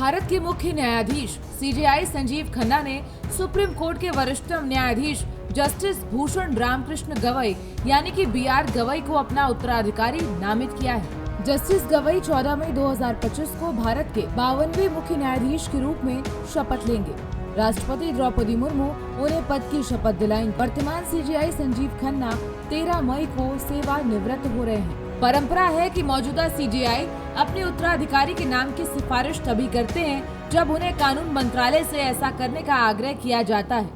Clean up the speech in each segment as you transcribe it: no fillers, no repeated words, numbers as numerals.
भारत के मुख्य न्यायाधीश सीजेआई संजीव खन्ना ने सुप्रीम कोर्ट के वरिष्ठतम न्यायाधीश जस्टिस भूषण रामकृष्ण गवई यानी कि बीआर गवई को अपना उत्तराधिकारी नामित किया है। जस्टिस गवई 14 मई 2025 को भारत के 52वें मुख्य न्यायाधीश के रूप में शपथ लेंगे। राष्ट्रपति द्रौपदी मुर्मू उन्हें पद की शपथ दिलाएंगे। वर्तमान सीजेआई संजीव खन्ना 13 मई को सेवानिवृत्त हो रहे हैं। परंपरा है कि मौजूदा सीजेआई अपने उत्तराधिकारी के नाम की सिफारिश तभी करते हैं जब उन्हें कानून मंत्रालय से ऐसा करने का आग्रह किया जाता है।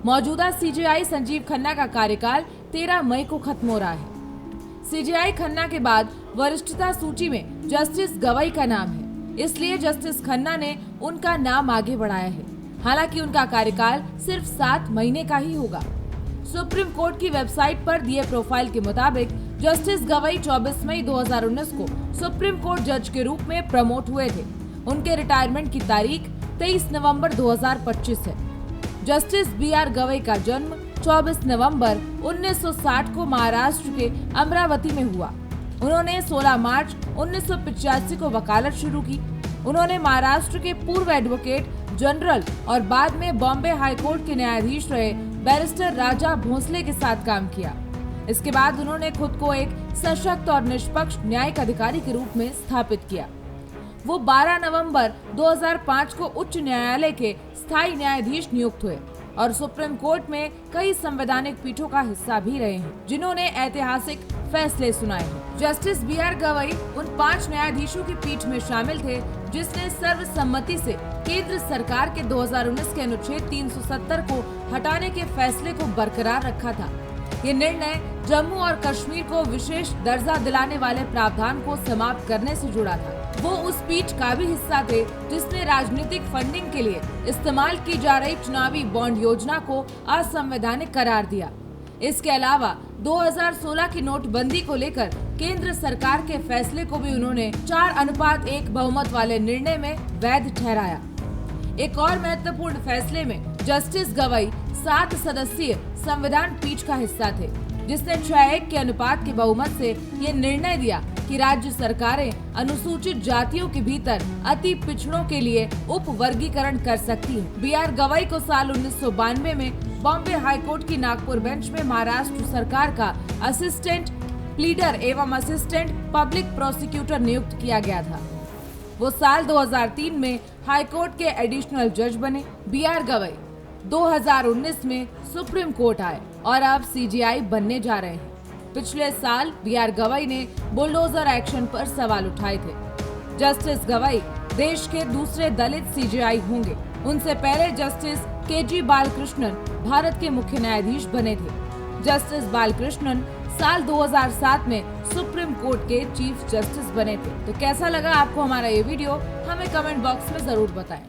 मौजूदा सीजेआई संजीव खन्ना का कार्यकाल 13 मई को खत्म हो रहा है। सीजेआई खन्ना के बाद वरिष्ठता सूची में जस्टिस गवई का नाम है, इसलिए जस्टिस खन्ना ने उनका नाम आगे बढ़ाया है। हालांकि उनका कार्यकाल सिर्फ 7 महीने का ही होगा। सुप्रीम कोर्ट की वेबसाइट पर दिए प्रोफाइल के मुताबिक जस्टिस गवई 24 मई 2019 को सुप्रीम कोर्ट जज के रूप में प्रमोट हुए थे। उनके रिटायरमेंट की तारीख 23 नवंबर 2025 है। जस्टिस बीआर गवई का जन्म 24 नवंबर 1960 को महाराष्ट्र के अमरावती में हुआ। उन्होंने 16 मार्च 1985 को वकालत शुरू की। उन्होंने महाराष्ट्र के पूर्व एडवोकेट जनरल और बाद में बॉम्बे हाई कोर्ट के न्यायाधीश रहे बैरिस्टर राजा भोसले के साथ काम किया। इसके बाद उन्होंने खुद को एक सशक्त और निष्पक्ष न्यायिक अधिकारी के रूप में स्थापित किया। वो 12 नवंबर 2005 को उच्च न्यायालय के स्थायी न्यायाधीश नियुक्त हुए और सुप्रीम कोर्ट में कई संवैधानिक पीठों का हिस्सा भी रहे हैं, जिन्होंने ऐतिहासिक फैसले सुनाए हैं। जस्टिस बीआर गवई उन 5 न्यायाधीशों की पीठ में शामिल थे जिसने सर्वसम्मति से केंद्र सरकार के 2019 के अनुच्छेद 370 को हटाने के फैसले को बरकरार रखा था। ये निर्णय जम्मू और कश्मीर को विशेष दर्जा दिलाने वाले प्रावधान को समाप्त करने से जुड़ा था। वो उस पीठ का भी हिस्सा थे जिसने राजनीतिक फंडिंग के लिए इस्तेमाल की जा रही चुनावी बॉन्ड योजना को असंवैधानिक करार दिया। इसके अलावा 2016 की नोटबंदी को लेकर केंद्र सरकार के फैसले को भी उन्होंने 4:1 बहुमत वाले निर्णय में वैध ठहराया। एक और महत्वपूर्ण फैसले में जस्टिस गवई 7 सदस्यीय संविधान पीठ का हिस्सा थे, जिसने 6:1 के अनुपात के बहुमत से ये निर्णय दिया कि राज्य सरकारें अनुसूचित जातियों के भीतर अति पिछड़ों के लिए उप वर्गीकरण कर सकती हैं। बीआर गवई को साल 1992 में बॉम्बे हाईकोर्ट की नागपुर बेंच में महाराष्ट्र सरकार का असिस्टेंट प्लीडर एवं असिस्टेंट पब्लिक प्रोसिक्यूटर नियुक्त किया गया था। वो साल 2003 में हाईकोर्ट के एडिशनल जज बने। बीआर गवई 2019 में सुप्रीम कोर्ट आए और अब सीजेआई बनने जा रहे हैं। पिछले साल बीआर गवई ने बुलडोजर एक्शन पर सवाल उठाए थे। जस्टिस गवई देश के दूसरे दलित सीजेआई होंगे। उनसे पहले जस्टिस केजी बालकृष्णन भारत के मुख्य न्यायाधीश बने थे। जस्टिस बालकृष्णन साल 2007 में सुप्रीम कोर्ट के चीफ जस्टिस बने थे। तो कैसा लगा आपको हमारा ये वीडियो, हमें कमेंट बॉक्स में जरूर बताएं।